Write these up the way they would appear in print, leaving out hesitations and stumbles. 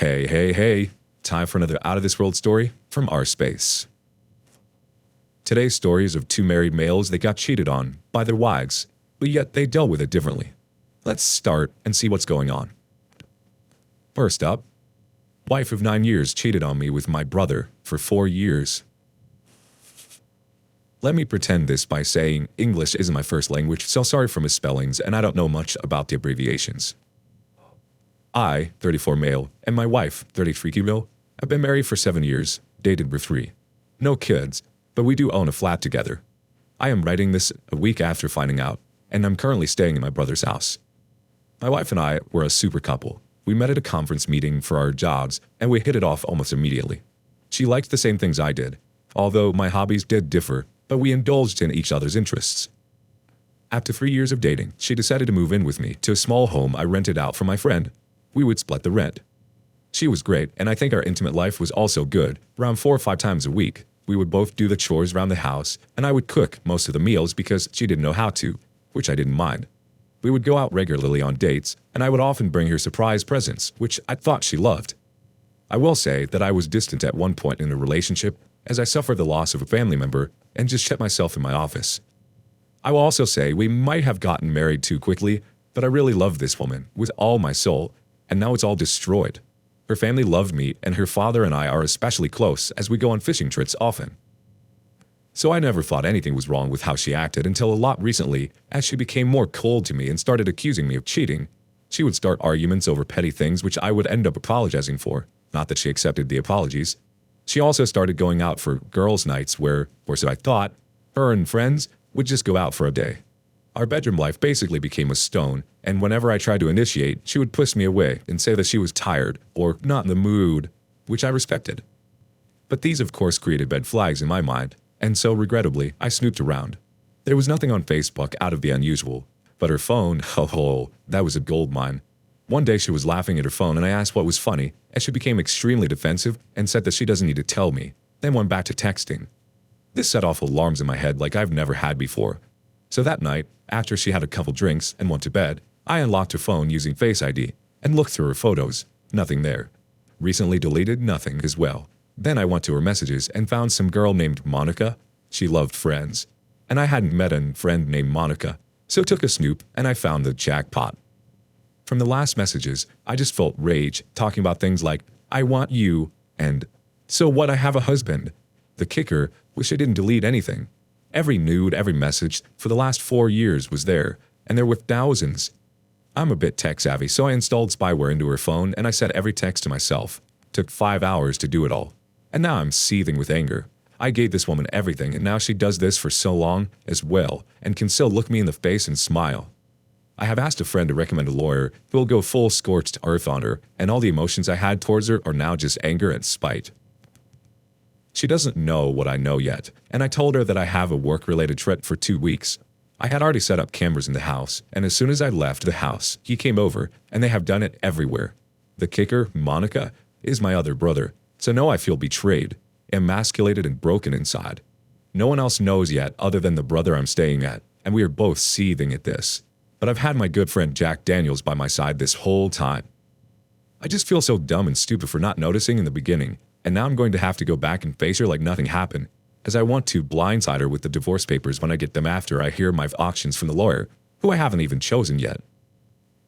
Hey, hey, hey. Time for another out of this world story from our space. Today's story is of two married males that got cheated on by their wives, but yet they dealt with it differently. Let's start and see what's going on. First up, wife of 9 years cheated on me with my brother for 4 years. Let me pretend this by saying English isn't my first language, so sorry for misspellings and I don't know much about the abbreviations. I, 34 male, and my wife, 33 female, have been married for 7 years, dated for 3. No kids, but we do own a flat together. I am writing this a week after finding out, and I'm currently staying in my brother's house. My wife and I were a super couple. We met at a conference meeting for our jobs, and we hit it off almost immediately. She liked the same things I did, although my hobbies did differ, but we indulged in each other's interests. After 3 years of dating, she decided to move in with me to a small home I rented out for my friend. We would split the rent. She was great, and I think our intimate life was also good. Around 4 or 5 times a week, we would both do the chores around the house, and I would cook most of the meals because she didn't know how to, which I didn't mind. We would go out regularly on dates, and I would often bring her surprise presents, which I thought she loved. I will say that I was distant at one point in the relationship as I suffered the loss of a family member and just shut myself in my office. I will also say we might have gotten married too quickly, but I really loved this woman with all my soul, and now it's all destroyed. Her family loved me, and her father and I are especially close as we go on fishing trips often. So I never thought anything was wrong with how she acted until a lot recently, as she became more cold to me and started accusing me of cheating. She would start arguments over petty things which I would end up apologizing for, not that she accepted the apologies. She also started going out for girls' nights where, or so I thought, her and friends would just go out for a day. Our bedroom life basically became a stone, and whenever I tried to initiate, she would push me away and say that she was tired or not in the mood, which I respected. But these of course created red flags in my mind, and so regrettably, I snooped around. There was nothing on Facebook out of the unusual, but her phone, oh, that was a goldmine. One day she was laughing at her phone and I asked what was funny, and she became extremely defensive and said that she doesn't need to tell me, then went back to texting. This set off alarms in my head like I've never had before. So that night, after she had a couple drinks and went to bed, I unlocked her phone using Face ID and looked through her photos. Nothing there. Recently deleted, nothing as well. Then I went to her messages and found some girl named Monica. She loved Friends. And I hadn't met a friend named Monica, so took a snoop and I found the jackpot. From the last messages, I just felt rage, talking about things like, I want you, and so what, I have a husband. The kicker was she didn't delete anything. Every nude, every message for the last 4 years was there, and there were thousands. I'm a bit tech savvy, so I installed spyware into her phone and I set every text to myself. Took 5 hours to do it all. And now I'm seething with anger. I gave this woman everything, and now she does this for so long as well, and can still look me in the face and smile. I have asked a friend to recommend a lawyer who will go full scorched earth on her, and all the emotions I had towards her are now just anger and spite. She doesn't know what I know yet, and I told her that I have a work-related trip for 2 weeks. I had already set up cameras in the house, and as soon as I left the house, he came over, and they have done it everywhere. The kicker, Monica, is my other brother, so now I feel betrayed, emasculated and broken inside. No one else knows yet other than the brother I'm staying at, and we are both seething at this. But I've had my good friend Jack Daniels by my side this whole time. I just feel so dumb and stupid for not noticing in the beginning, and now I'm going to have to go back and face her like nothing happened, as I want to blindside her with the divorce papers when I get them after I hear my options from the lawyer, who I haven't even chosen yet.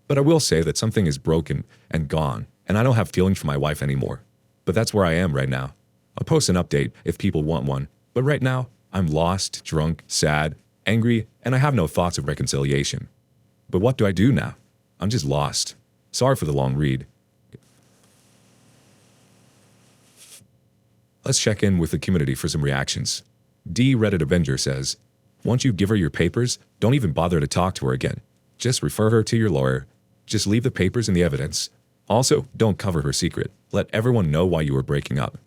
But I will say that something is broken and gone, and I don't have feelings for my wife anymore. But that's where I am right now. I'll post an update if people want one, but right now, I'm lost, drunk, sad, angry, and I have no thoughts of reconciliation. But what do I do now? I'm just lost. Sorry for the long read. Let's check in with the community for some reactions. D Reddit Avenger says, once you give her your papers, don't even bother to talk to her again. Just refer her to your lawyer. Just leave the papers and the evidence. Also, don't cover her secret. Let everyone know why you were breaking up.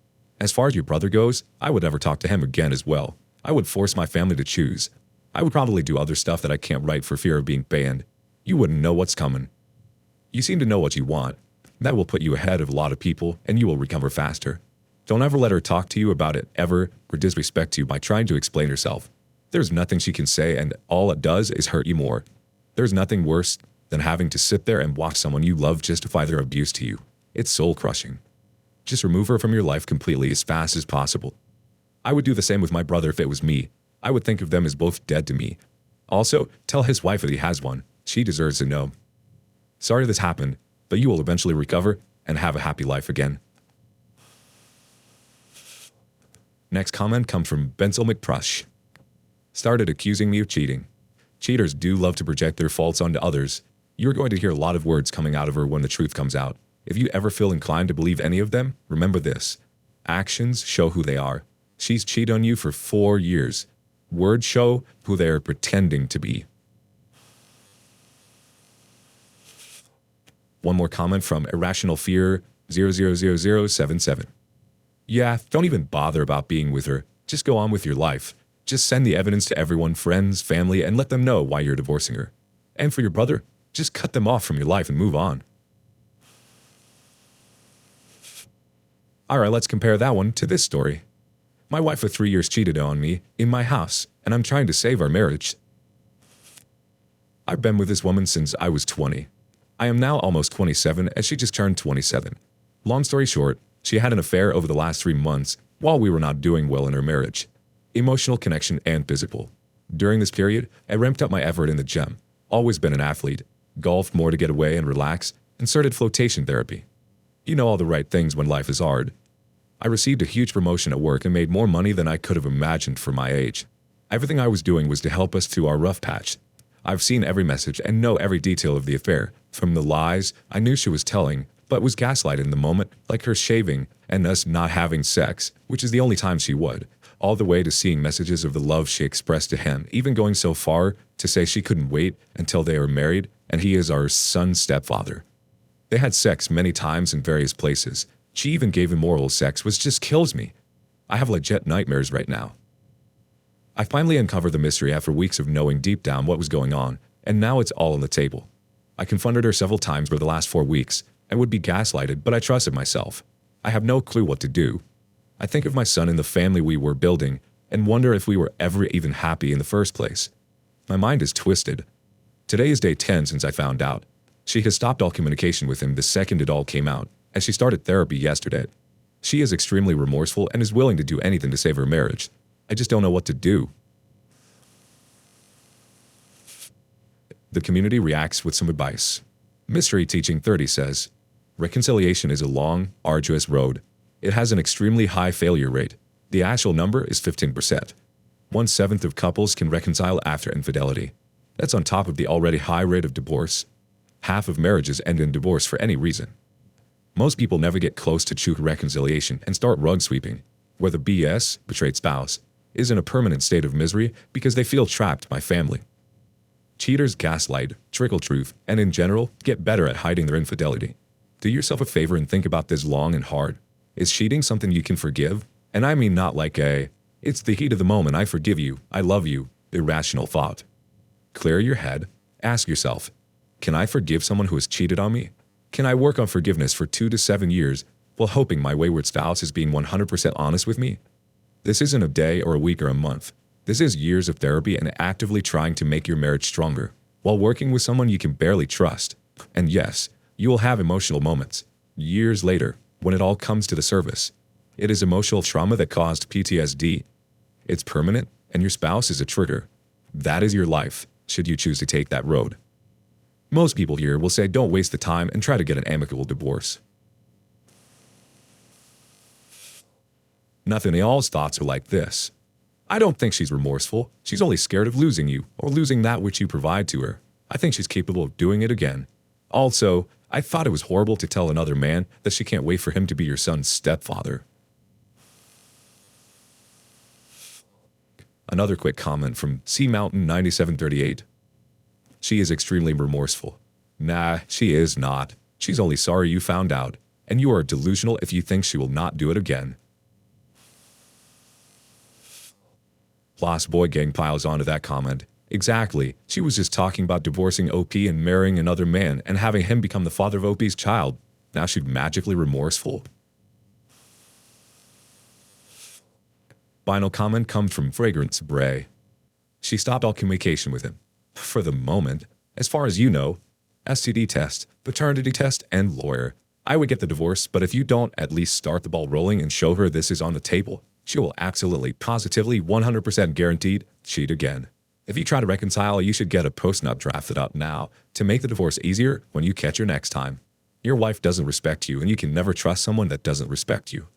As far as your brother goes, I would never talk to him again as well. I would force my family to choose. I would probably do other stuff that I can't write for fear of being banned. You wouldn't know what's coming. You seem to know what you want. That will put you ahead of a lot of people, and you will recover faster. Don't ever let her talk to you about it ever or disrespect you by trying to explain herself. There's nothing she can say, and all it does is hurt you more. There's nothing worse than having to sit there and watch someone you love justify their abuse to you. It's soul-crushing. Just remove her from your life completely as fast as possible. I would do the same with my brother if it was me. I would think of them as both dead to me. Also, tell his wife that he has one. She deserves to know. Sorry this happened, but you will eventually recover and have a happy life again. Next comment comes from Benzel McPrush. Started accusing me of cheating. Cheaters do love to project their faults onto others. You're going to hear a lot of words coming out of her when the truth comes out. If you ever feel inclined to believe any of them, remember this. Actions show who they are. She's cheated on you for 4 years. Words show who they are pretending to be. One more comment from Irrational Fear 000077. Yeah, don't even bother about being with her. Just go on with your life. Just send the evidence to everyone, friends, family, and let them know why you're divorcing her. And for your brother, just cut them off from your life and move on. Alright, let's compare that one to this story. My wife for 3 years cheated on me in my house, and I'm trying to save our marriage. I've been with this woman since I was 20. I am now almost 27 as she just turned 27. Long story short, she had an affair over the last 3 months while we were not doing well in our marriage. Emotional connection and physical. During this period, I ramped up my effort in the gym. Always been an athlete. Golfed more to get away and relax, and started flotation therapy. You know all the right things when life is hard. I received a huge promotion at work and made more money than I could have imagined for my age. Everything I was doing was to help us through our rough patch. I've seen every message and know every detail of the affair, from the lies I knew she was telling, but was gaslighted in the moment, like her shaving and us not having sex, which is the only time she would, all the way to seeing messages of the love she expressed to him, even going so far to say she couldn't wait until they were married and he is our son's stepfather. They had sex many times in various places. She even gave him oral sex, which just kills me. I have legit nightmares right now. I finally uncovered the mystery after weeks of knowing deep down what was going on, and now it's all on the table. I confronted her several times over the last 4 weeks and would be gaslighted, but I trusted myself. I have no clue what to do. I think of my son and the family we were building and wonder if we were ever even happy in the first place. My mind is twisted. Today is day 10 since I found out. She has stopped all communication with him the second it all came out, and she started therapy yesterday. She is extremely remorseful and is willing to do anything to save her marriage. I just don't know what to do. The community reacts with some advice. Mystery Teaching 30 says, reconciliation is a long, arduous road. It has an extremely high failure rate. The actual number is 15%. 1/7 of couples can reconcile after infidelity. That's on top of the already high rate of divorce. Half of marriages end in divorce for any reason. Most people never get close to true reconciliation and start rug sweeping, where the BS, betrayed spouse, is in a permanent state of misery because they feel trapped by family. Cheaters gaslight, trickle truth, and in general, get better at hiding their infidelity. Do yourself a favor and think about this long and hard. Is cheating something you can forgive? And I mean not like it's the heat of the moment, I forgive you, I love you, irrational thought. Clear your head, ask yourself, can I forgive someone who has cheated on me? Can I work on forgiveness for 2 to 7 years while hoping my wayward spouse is being 100% honest with me? This isn't a day or a week or a month. This is years of therapy and actively trying to make your marriage stronger while working with someone you can barely trust. And yes, you will have emotional moments. Years later, when it all comes to the surface, it is emotional trauma that caused PTSD. It's permanent, and your spouse is a trigger. That is your life, should you choose to take that road. Most people here will say don't waste the time and try to get an amicable divorce. Nothing Y'all's thoughts are like this. I don't think she's remorseful. She's only scared of losing you or losing that which you provide to her. I think she's capable of doing it again. Also, I thought it was horrible to tell another man that she can't wait for him to be your son's stepfather. Another quick comment from Sea Mountain 9738. She is extremely remorseful. Nah, she is not. She's only sorry you found out, and you are delusional if you think she will not do it again. Lost Boy Gang piles onto that comment. Exactly. She was just talking about divorcing OP and marrying another man and having him become the father of OP's child. Now she's magically remorseful. Final comment comes from Fragrance Bray. She stopped all communication with him. For the moment, as far as you know, STD test, paternity test, and lawyer. I would get the divorce, but if you don't at least start the ball rolling and show her this is on the table, she will absolutely, positively, 100% guaranteed cheat again. If you try to reconcile, you should get a post-nut drafted up now to make the divorce easier when you catch her next time. Your wife doesn't respect you, and you can never trust someone that doesn't respect you.